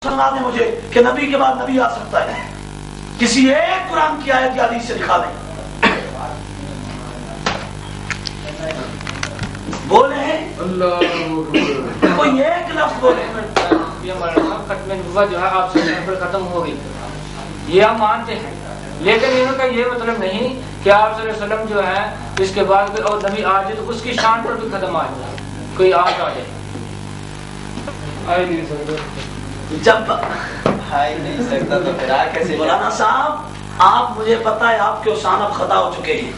سنا دیں مجھے کہ نبی کے بعد نبی آ سکتا ہے، کسی ایک قرآن کی آیت یا حدیث سے دکھا دیں، بولے کوئی ایک لفظ بولے۔ ختم نبوت جو ہے آپ سے ختم ہو گئی، یہ ہم مانتے ہیں، لیکن ان کا یہ مطلب نہیں کہ آپ صلی اللہ علیہ وسلم جو ہے اس کے بعد کوئی اور نبی آ جائے تو اس کی شان پر بھی ختم آ جائے، کوئی آ جائے نہیں سکتا، جب نہیں سکتا تو پھر کیسے؟ مولانا صاحب آپ مجھے پتا ہے آپ کے اوسان اب خطا ہو چکے ہیں،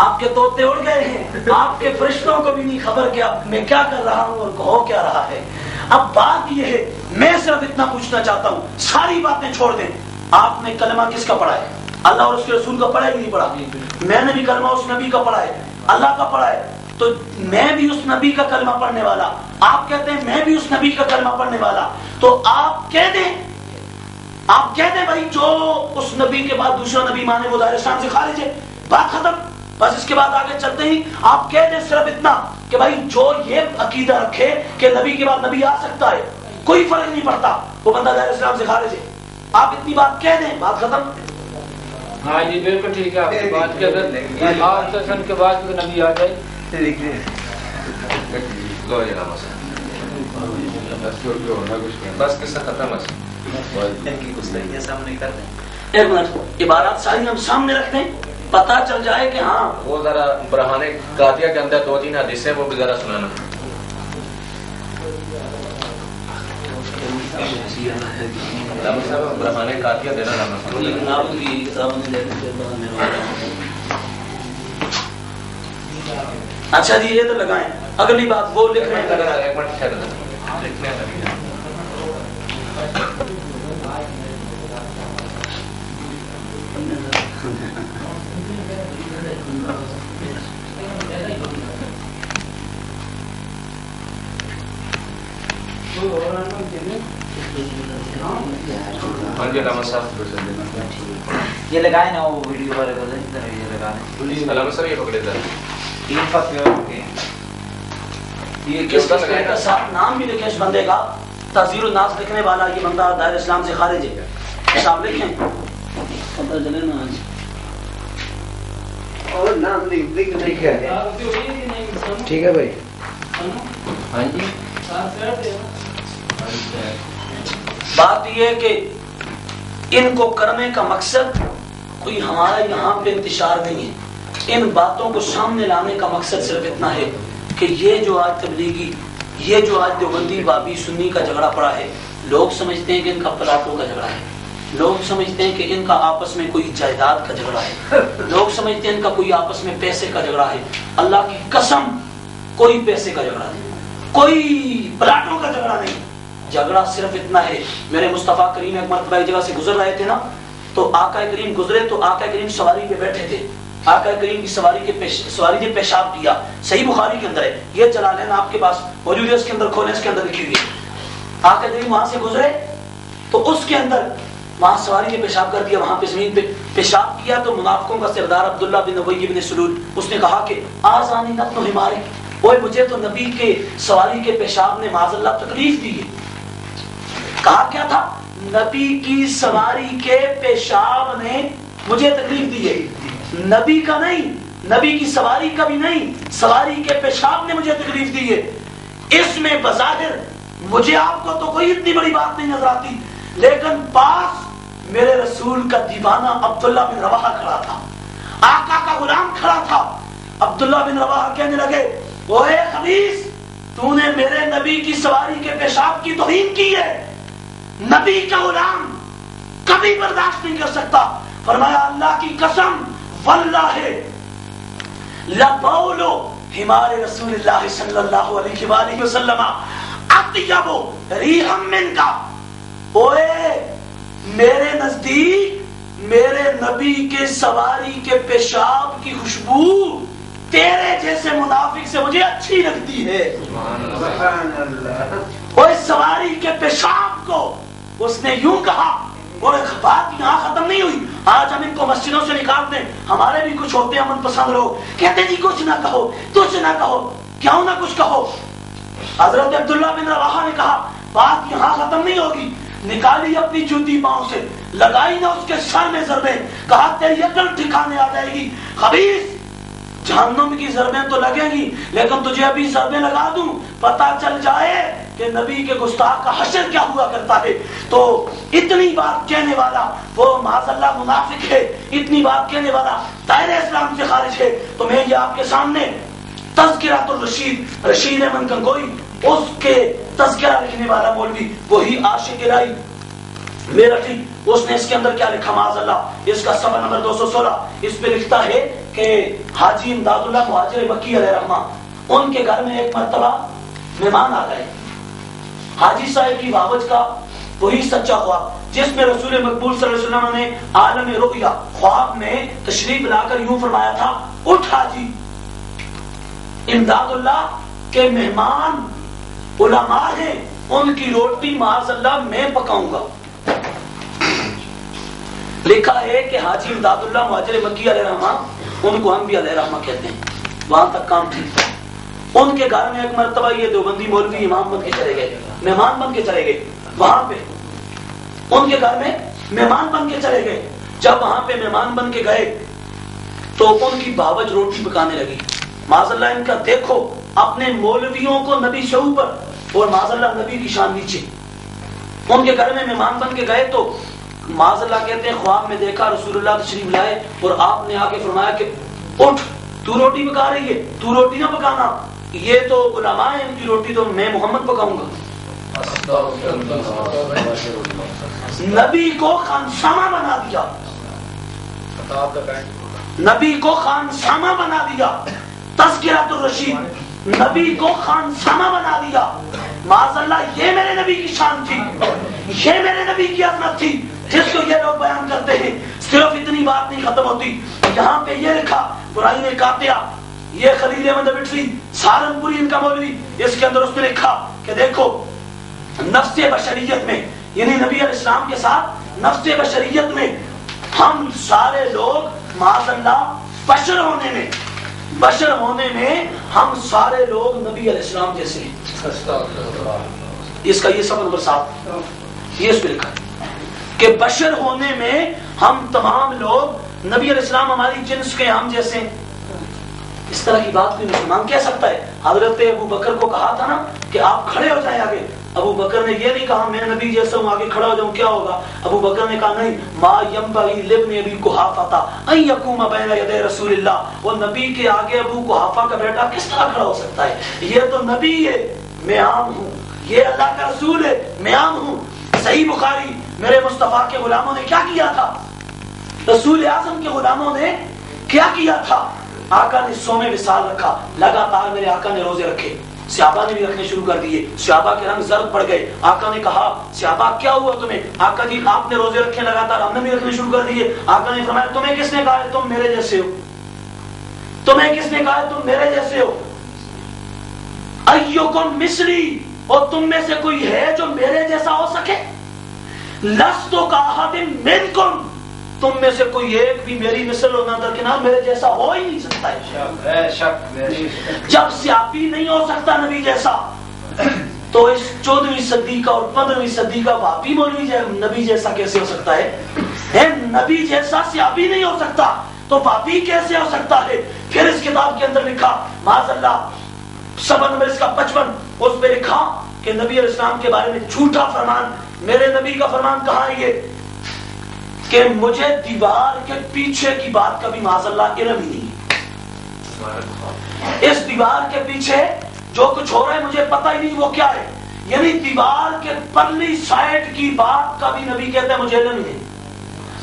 آپ کے طوطے اڑ گئے ہیں، آپ کے فرشتوں کو بھی نہیں خبر کہ اب میں کیا کر رہا ہوں اور ہو کیا رہا ہے۔ اب بات یہ ہے، میں صرف اتنا پوچھنا چاہتا ہوں، ساری باتیں چھوڑ دیں، آپ نے کلمہ کس کا پڑھا ہے؟ اللہ اور اس کے رسول کا پڑھا ہے کہ نہیں پڑھا؟ میں نے بھی کلمہ اس نبی کا پڑھا ہے، اللہ کا پڑھا ہے، تو میں بھی اس نبی کا کلمہ پڑھنے والا، آپ کہتے ہیں میں بھی اس نبی کا کلمہ پڑھنے والا، تو آپ کہہ دیں بھائی جو اس نبی کے بعد دوسرا نبی مانے وہ دائرہ اسلام سے خارج ہے، بات ختم۔ بس اس کے بعد آگے چلتے ہی آپ کہہ دیں صرف اتنا کہ بھائی جو یہ عقیدہ رکھے کہ نبی کے بعد نبی آ سکتا ہے، کوئی فرق نہیں پڑتا، وہ بندہ دائرہ اسلام سے خارج ہے، آپ اتنی بات کہہ دیں، بات ختم۔ ہاں جی بالکل ٹھیک ہے، آپ کی بات کے اگر آپ سن کے بعد کوئی نبی آ جائے بس قصہ ختم ہے، ان کی گستاخیاں سامنے کر دیں۔ ایک منٹ، عبارات ساری ہم سامنے رکھتے ہیں، پتہ چل جائے کہ ہاں وہ ذرا برہان قاطعہ کے اندر 2-3 حدیثیں وہ بھی ذرا سنانا۔ برہان قاطعہ دینا اچھا جی یہ تو لگائیں، اگلی بات وہ لکھ رہے ہیں۔ ایک منٹ لکھنے یہ لگائے نا وہ ویڈیو والے کو، یہ لگانے علامہ صاحب یہ پکڑے ذرا، 3 فتوے ہو گئے، یہ کس بندے کا ساتھ نام بھی لکھیں، اس بندے کا تحذیر الناس لکھنے والا، یہ بندہ دائرہ اسلام سے خارج ہے، صاحب لکھیں پتہ چلے نا اور نام لکھ ٹھیک ہے بھائی۔ ہاں جی بات یہ ہے کہ ان کو کرنے کا مقصد کوئی ہمارا یہاں پہ انتشار نہیں ہے، ان باتوں کو سامنے لانے کا مقصد صرف اتنا ہے کہ یہ جو آج تبلیغی، یہ جو آج دیوبندی بابی سنی کا جھگڑا پڑا ہے، لوگ سمجھتے ہیں کہ ان کا پلاٹوں کا جھگڑا ہے، لوگ سمجھتے ہیں کہ ان کا آپس میں کوئی جائیداد کا جھگڑا ہے، لوگ سمجھتے ہیں ان کا کوئی آپس میں پیسے کا جھگڑا ہے۔ اللہ کی قسم کوئی پیسے کا جھگڑا نہیں، کوئی پلاٹوں کا جھگڑا نہیں، جھگڑا صرف اتنا ہے۔ میرے مصطفیٰ کریم ایک مرتبہ ایک جگہ سے گزر رہے تھے نا، تو آقا کریم گزرے تو آقا کریم سواری پہ بیٹھے تھے، آقا کریم کی سواری نے پیشاب کیا، صحیح بخاری کے اندر ہے، یہ چلا لینا آپ کے پاس موجود ہے، اس کے اندر کھولیں، اس کے اندر لکھی ہوئی ہے۔ آقا کریم وہاں سے گزرے تو اس کے اندر وہاں سواری نے پیشاب کر دیا، وہاں پہ زمین پہ پیشاب کیا، تو منافقوں کا سردار عبداللہ بن ابی بن سلول اس نے کہا کہ آزانی نتن ہمارے، اوے مجھے تو نبی کے سواری کے پیشاب نے معاذ اللہ تکلیف دی ہے۔ کہا کیا تھا؟ نبی کی سواری کے پیشاب نے مجھے تکلیف دی ہے، نبی کا نہیں، نبی کی سواری کا بھی نہیں، سواری کے پیشاب نے مجھے تکلیف دی ہے۔ اس میں بظاہر مجھے آپ کو تو کوئی اتنی بڑی بات نہیں نظر آتی، لیکن پاس میرے رسول کا دیوانہ عبداللہ بن رواحہ کھڑا تھا، آقا کا غلام کھڑا تھا۔ عبداللہ بن رواحہ کہنے لگے، اوے خبیث، تو نے میرے نبی کی سواری کے پیشاب کی توہین کی ہے، نبی کا غلام کبھی برداشت نہیں کر سکتا۔ فرمایا اللہ کی قسم واللہ لبول حمار رسول اللہ صلی اللہ علیہ وآلہ وسلم اطیب ریحا منک، اوے میرے نزدیک میرے نبی کے سواری کے پیشاب کی خوشبو تیرے جیسے منافق سے مجھے اچھی لگتی ہے۔ اوے سواری کے پیشاب کو اس نے یوں کہا، اور بات یہاں ختم نہیں ہوئی، آج ہم ان کو مسجدوں سے نکالتے ہیں، ہمارے بھی کچھ ہوتے ہیں امن پسند لوگ، کہتے جی کچھ نہ کہو، کچھ نہ کہو، کیوں نہ کچھ کہو۔ حضرت عبداللہ بن رواحہ نے کہا بات یہاں ختم نہیں ہوگی، نکالی اپنی جوتی پاؤں سے, لگائی نہ اس کے سر میں ضربیں, کہا تیری عقل ٹھکانے آ جائے گی خبیث, جہنم کی ضربیں تو لگیں گی لیکن تجھے ابھی ضربیں لگا دوں, پتہ چل جائے کہ نبی کے گستاخ کا حشر کیا ہوا کرتا ہے. تو اتنی بات کہنے والا وہ معاذ اللہ منافق ہے, اتنی بات کہنے والا دائرہ اسلام سے خارج ہے. تو میں یہ آپ کے سامنے تذکرۃ الرشید, رشید احمد گنگوئی, اس کے تذکرہ لکھنے والا مولوی, وہی عاشق الہی میرٹھی, اس نے اس کے اندر کیا لکھا معاذ اللہ, اس کا صفحہ نمبر 216, اس پہ لکھتا ہے کہ حاجی امداد اللہ مہاجر مکی علیہ رحمہ, ان کے گھر میں ایک مرتبہ مہمان آ گئے. حاجی صاحب کی بابج کا وہی سچا خواب جس میں رسول مقبول صلی اللہ علیہ وسلم نے عالم رؤیا خواب میں تشریف لا کر یوں فرمایا تھا, اٹھ حاجی, امداد اللہ کے مہمان علماء ہیں, ان کی روٹی معاذ اللہ میں پکاؤں گا. لکھا ہے کہ حاجی امداد اللہ مہاجر مکی علیہ رحمہ, ان کو ہم بھی علیہ رحمہ کہتے ہیں, وہاں تک کام ٹھیک. ان کے گھر میں ایک مرتبہ یہ دیوبندی مولوی امام بن کے چلے گئے, مہمان بن کے چلے گئے. وہاں پہ ان کے گھر میں مہمان بن کے چلے گئے. جب وہاں پہ مہمان بن کے گئے تو ان کی بھاوج روٹی پکانے لگی. معاذ اللہ ان کا دیکھو, اپنے مولویوں کو نبی سے اوپر اور معاذ اللہ نبی کی شان نیچے. ان کے گھر میں مہمان بن کے گئے تو معاذ اللہ کہتے ہیں خواب میں دیکھا رسول اللہ تشریف لائے اور آپ نے آ کے فرمایا کہ اٹھ, تو روٹی پکا رہی ہے, تو روٹی نہ پکانا, یہ تو علماء ہیں, ان کی روٹی تو میں محمد پکاؤں گا. نبی کو خانسامہ بنا دیا, نبی کو خانسامہ بنا دیا. تذکرۃ الرشید, نبی کو خانسامہ بنا دیا. معاذ اللہ یہ میرے نبی کی شان تھی, یہ میرے نبی کی عظمت تھی جس کو یہ لوگ بیان کرتے ہیں. صرف اتنی بات نہیں ختم ہوتی, یہاں پہ یہ لکھا برائی نے کاتیا, یہ خلیل احمد بٹری سہارنپوری ان کا مولوی, اس کے اندر اس نے لکھا کہ دیکھو نفس بشریت میں, یعنی نبی علیہ السلام کے ساتھ نفس بشریت میں ہم سارے لوگ معاذ اللہ بشر ہونے میں ہم سارے لوگ نبی علیہ السلام جیسے ہیں. اس کا یہ صفحہ نمبر 7, یہ اس پہ لکھا ہے کہ بشر ہونے میں ہم تمام لوگ نبی علیہ السلام ہماری جنس کے ہم جیسے ہیں. اس طرح کی بات کوئی مسلمان کہہ سکتا ہے؟ حضرت ابو بکر کو کہا تھا نا کہ آپ کھڑے ہو جائیں آگے, ابو بکر نے یہ نہیں کہا میں نبی جیسا ہوں آگے کھڑا ہو جاؤں کیا ہوگا. ابو بکر نے کہا نہیں, ما ینبغی لابن ابی قحافہ ان یقوم بین یدی رسول اللہ, وہ نبی کے آگے ابو قحافہ کا بیٹا کس طرح کھڑا ہو سکتا ہے, یہ تو نبی ہے, میں عام ہوں, یہ اللہ کا رسول ہے, میں عام ہوں. صحیح بخاری, میرے مصطفیٰ کے غلاموں نے کیا کیا تھا, رسول اعظم کے غلاموں نے کیا کیا تھا, آقا نے صوم وصال رکھا, لگاتار میرے آقا نے روزے رکھے, صحابہ نے بھی رکھنے شروع کر دیے, صحابہ کے رنگ زرد پڑ گئے. آقا نے کہا صحابہ کیا ہوا تمہیں, آقا جی آپ نے روزے رکھے لگاتار, ہم نے بھی رکھنے شروع کر دیے. آقا نے فرمایا تمہیں کس نے کہا ہے تم میرے جیسے ہو, تمہیں کس نے کہا ہے تم میرے جیسے ہو, ایکم مثلی, اور تم میں سے کوئی ہے جو میرے جیسا ہو سکے, لست کاحد منکم, تم میں سے کوئی ایک بھی میری مثل ہونا درکنار میرے جیسا ہو ہی نہیں سکتا ہے. جب سیاپی نہیں ہو سکتا نبی جیسا, تو اس 14ویں صدی کا اور 15ویں صدی کا واپی مولوی نبی جیسا کیسے ہو سکتا ہے؟ نبی جیسا سیاپی نہیں ہو سکتا تو واپی کیسے ہو سکتا ہے؟ پھر اس کتاب کے اندر لکھا معاذ اللہ صفحہ نمبر اس کا 55, اس پہ لکھا کہ نبی علیہ السلام کے بارے میں جھوٹا فرمان. میرے نبی کا فرمان کہاں ہے یہ کہ مجھے دیوار کے پیچھے کی بات کا بھی معاذ اللہ علم ہی نہیں ہے. اس دیوار کے پیچھے جو کچھ ہو رہا ہے مجھے پتہ ہی نہیں وہ کیا ہے, یعنی دیوار کے پرلی سائڈ کی بات کا بھی نبی کہتے ہیں مجھے علم ہی نہیں.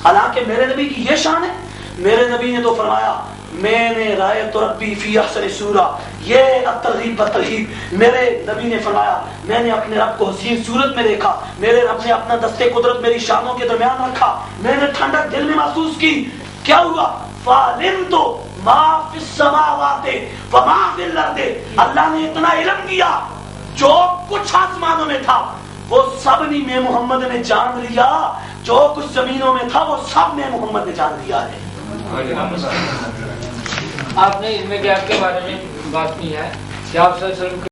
حالانکہ میرے نبی کی یہ شان ہے, میرے نبی نے تو فرمایا میں نے رایت ربی فی احسن صورہ, یہ الترغیب بالترہیب, میرے نبی نے فرمایا میں نے اپنے رب کو حسین صورت میں دیکھا, میرے رب نے اپنا دستے قدرت میری شانوں کے درمیان رکھا, میں نے ٹھنڈک دل میں محسوس کی. کیا ہوا؟ فَعَلِمْتُ مَا فِي السَّمَاوَاتِ وَمَا فِي الْأَرْضِ, اللہ نے اتنا علم دیا جو کچھ آسمانوں میں تھا وہ سب نہیں میں محمد نے جان لیا, جو کچھ زمینوں میں تھا وہ سب میں محمد نے جان لیا ہے. آپ نے علم غیب کے بارے میں بات کی ہے کہ آپ صلی اللہ علیہ وسلم